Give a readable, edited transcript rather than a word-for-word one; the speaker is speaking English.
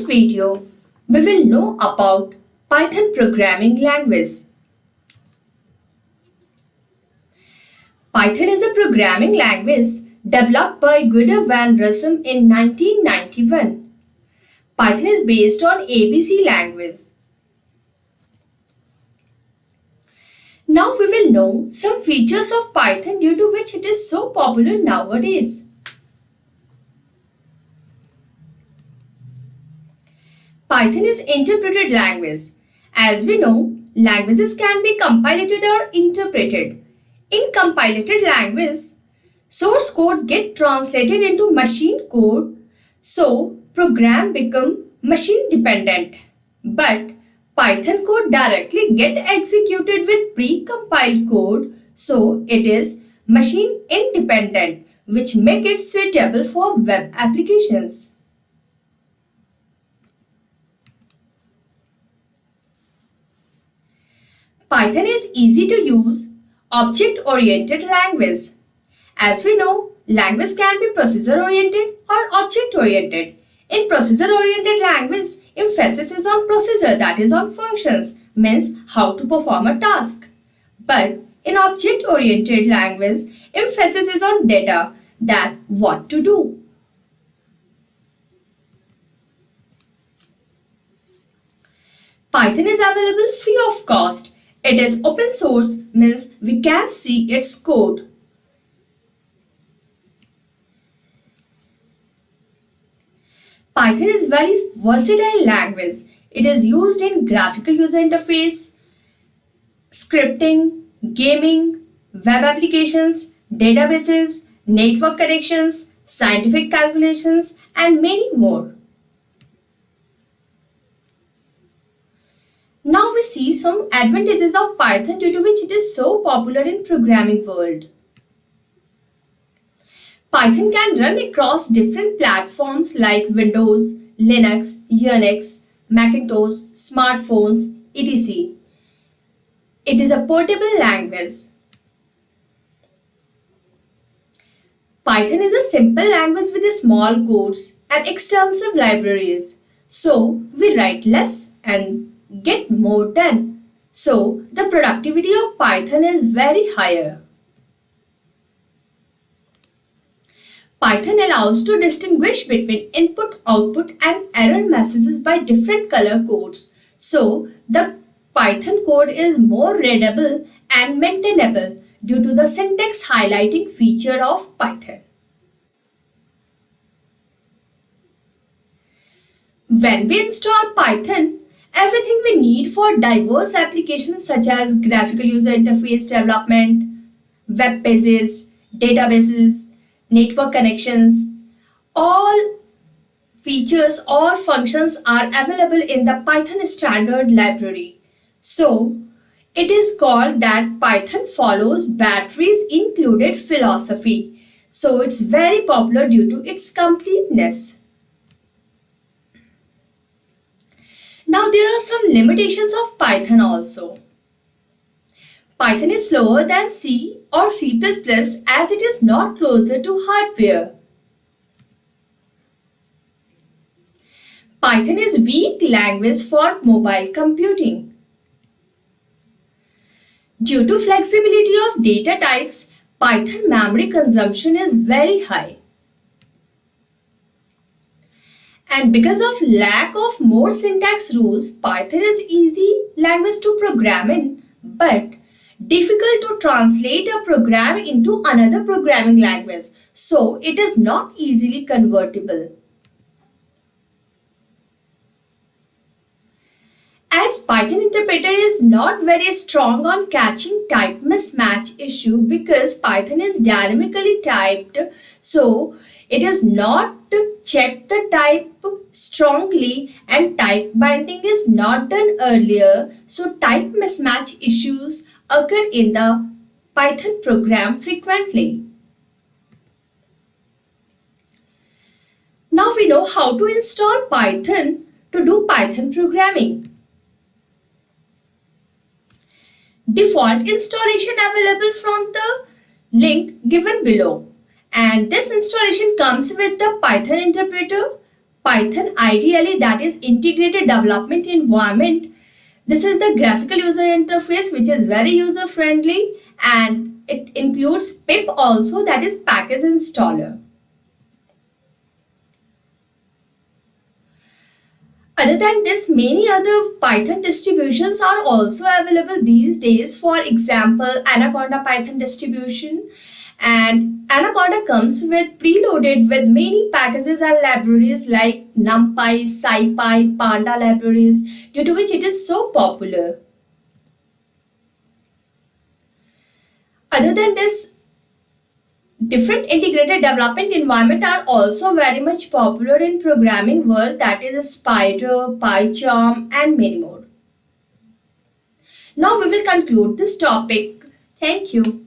video, we will know about Python programming language. Python is a programming language developed by Guido van Rossum in 1991. Python is based on ABC language. Now we will know some features of Python due to which it is so popular nowadays. Python is interpreted language. As we know, languages can be compiled or interpreted. In compiled language, source code get translated into machine code, so program become machine dependent. But Python code directly get executed with pre-compiled code, so it is machine independent, which make it suitable for web applications. Python is easy to use, object-oriented language. As we know, language can be procedure-oriented or object-oriented. In procedure-oriented language, emphasis is on procedure, that is on functions, means how to perform a task. But in object-oriented language, emphasis is on data, that what to do. Python is available free of cost. It is open source, means we can see its code. Python is very versatile language. It is used in graphical user interface, scripting, gaming, web applications, databases, network connections, scientific calculations, and many more. Now we see some advantages of Python due to which it is so popular in programming world. Python can run across different platforms like Windows, Linux, Unix, Macintosh, smartphones, etc. It is a portable language. Python is a simple language with small codes and extensive libraries. So we write less and get more done. So the productivity of Python is very higher. Python allows to distinguish between input, output and error messages by different color codes. So the Python code is more readable and maintainable due to the syntax highlighting feature of Python. When we install Python, everything we need for diverse applications such as graphical user interface development, web pages, databases, network connections, all features or functions are available in the Python standard library. So, it is called that Python follows batteries included philosophy. So, it's very popular due to its completeness. Now there are some limitations of Python also. Python is slower than C or C++ as it is not closer to hardware. Python is weak language for mobile computing. Due to flexibility of data types, Python memory consumption is very high. And because of lack of more syntax rules, Python is easy language to program in, but difficult to translate a program into another programming language. So it is not easily convertible. As Python interpreter is not very strong on catching type mismatch issue because Python is dynamically typed, so it is not check the type strongly and type binding is not done earlier, so type mismatch issues occur in the Python program frequently. Now we know how to install Python to do Python programming. Default installation available from the link given below. And this installation comes with the Python interpreter, Python ideally that is integrated development environment. This is the graphical user interface which is very user friendly, and it includes pip also, that is package installer. Other than this, many other Python distributions are also available these days. For example, Anaconda Python distribution. And Anaconda comes with preloaded with many packages and libraries like NumPy, SciPy, Panda libraries, due to which it is so popular. Other than this, different integrated development environment are also very much popular in programming world, that is Spider, PyCharm and many more. Now we will conclude this topic. Thank you.